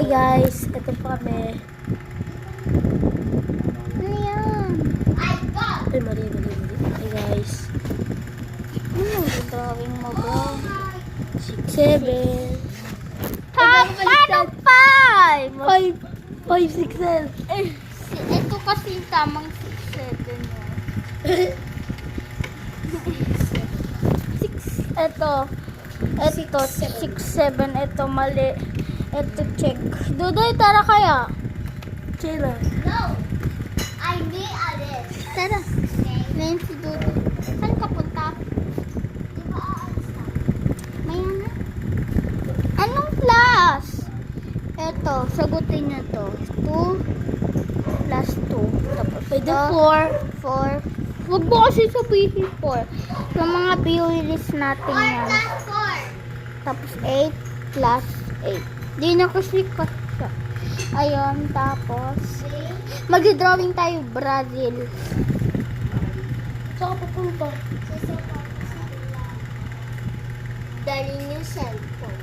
Hi guys, ito po kami. Ano yan? Ay, mali. Hi guys. Ano yung drawing mo, bro? 6, 7. Paano 5? 5, 6, 7. Ito kasi yung tamang 6-7 mo. 6, ito. Ito, 6-7. Ito, mali. Ito, check. Dudoy, tara kaya. Chila. No, I need this. Tara. Ngayon si Dudoy. Saan ka punta? Di ba aalis na? May ano? Anong class? Ito, sagutin niyo to. 2 plus 2. Tapos Pwede ito, 4. 4. Huwag mo kasi sabihin 4. Yung mga bilis natin 4 yan. plus 4. Tapos 8 plus 8. Di na kasi kasya. Ayun, tapos mag-drawing tayo, Brazil. Saan ka pupunta? Dali yung cellphone.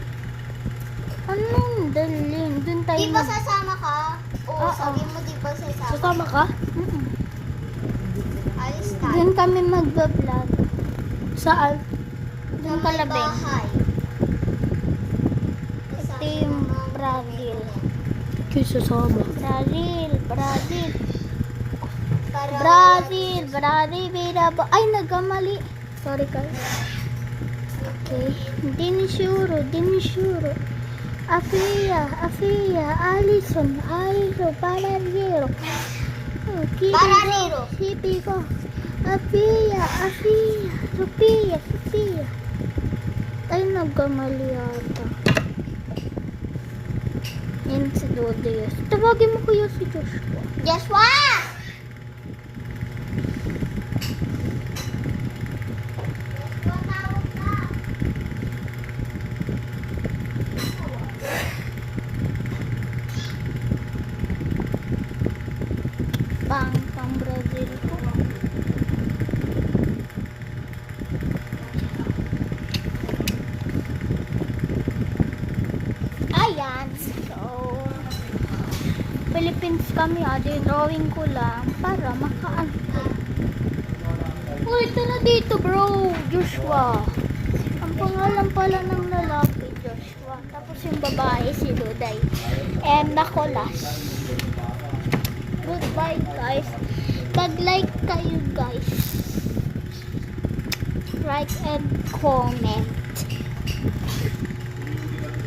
Anong dalhin? Doon tayo. Di ba sasama ka? Oo, Oo. sabi mo di ba sasama? Sasama ka? Mm-mm. Alis tayo. Doon kami mag-vlog. Saan? Doon Sa may kalabing. bahay. Ito yung Brazil. Kayo sasama. Brazil. Para Brazil, binaba. Ay, nagkamali. Sorry, guys. Okay. Hindi ni sure. Afia, Alison, Panariro. Okay, Panariro. Sipi ko. Afia, Sophia. Ay, nagkamali yata. Yan si Dodeyos. Tawagin mo kuya si Joshua. Joshua! Pang Brazil ko. Ayan. So, Philippines kami. Yung drawing ko lang para makaano. Uy, ito na dito, bro. Joshua. Ang pangalan pala ng lalaki, Joshua. Tapos yung babae, si Duday. And Nakolas. Goodbye, guys. Mag-like kayo, guys. Like and comment.